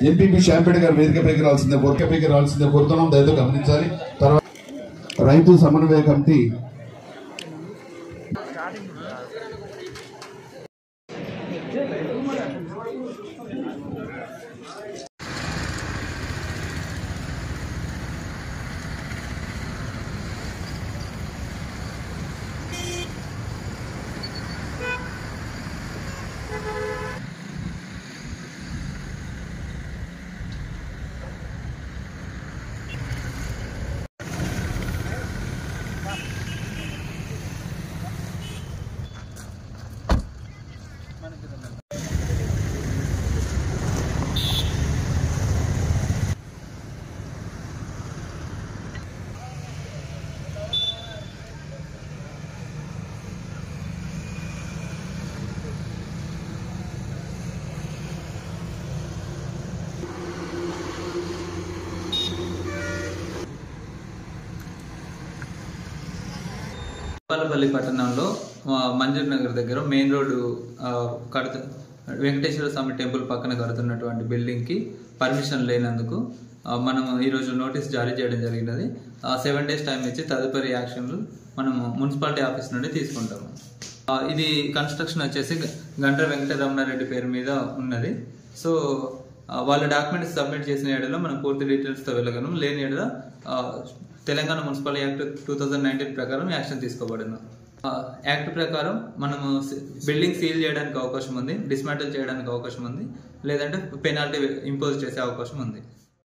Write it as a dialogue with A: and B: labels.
A: MPP శ్యాంపేట గారు వేదికపైకి రావాల్సిందే కోరుతున్నాం. దయతో గమనించాలి. తర్వాత రైతు సమన్వయ కమిటీ
B: పల్లి పట్టణంలో మంజూర్ నగర్ దగ్గర మెయిన్ రోడ్డు వెంకటేశ్వర స్వామి టెంపుల్ పక్కన కడుతున్నటువంటి బిల్డింగ్కి పర్మిషన్ లేనందుకు మనం ఈరోజు నోటీస్ జారీ చేయడం జరిగినది. 7 days టైం ఇచ్చి తదుపరి యాక్షన్లు మనం మున్సిపాలిటీ ఆఫీస్ నుండి తీసుకుంటాము. ఇది కన్స్ట్రక్షన్ వచ్చేసి గంట్ర వెంకటరమణారెడ్డి పేరు మీద ఉన్నది. సో వాళ్ళ డాక్యుమెంట్స్ సబ్మిట్ చేసిన ఏడలో మనం పూర్తి డీటెయిల్స్తో వెళ్ళగలం. లేని ఏడలో తెలంగాణ మున్సిపల్ యాక్ట్ 2019 ప్రకారం యాక్షన్ తీసుకోబడింది. యాక్ట్ ప్రకారం మనము బిల్డింగ్ సీల్ చేయడానికి అవకాశం ఉంది, డిస్మాంటిల్ చేయడానికి అవకాశం ఉంది, లేదంటే పెనాల్టీ ఇంపోజ్ చేసే అవకాశం ఉంది.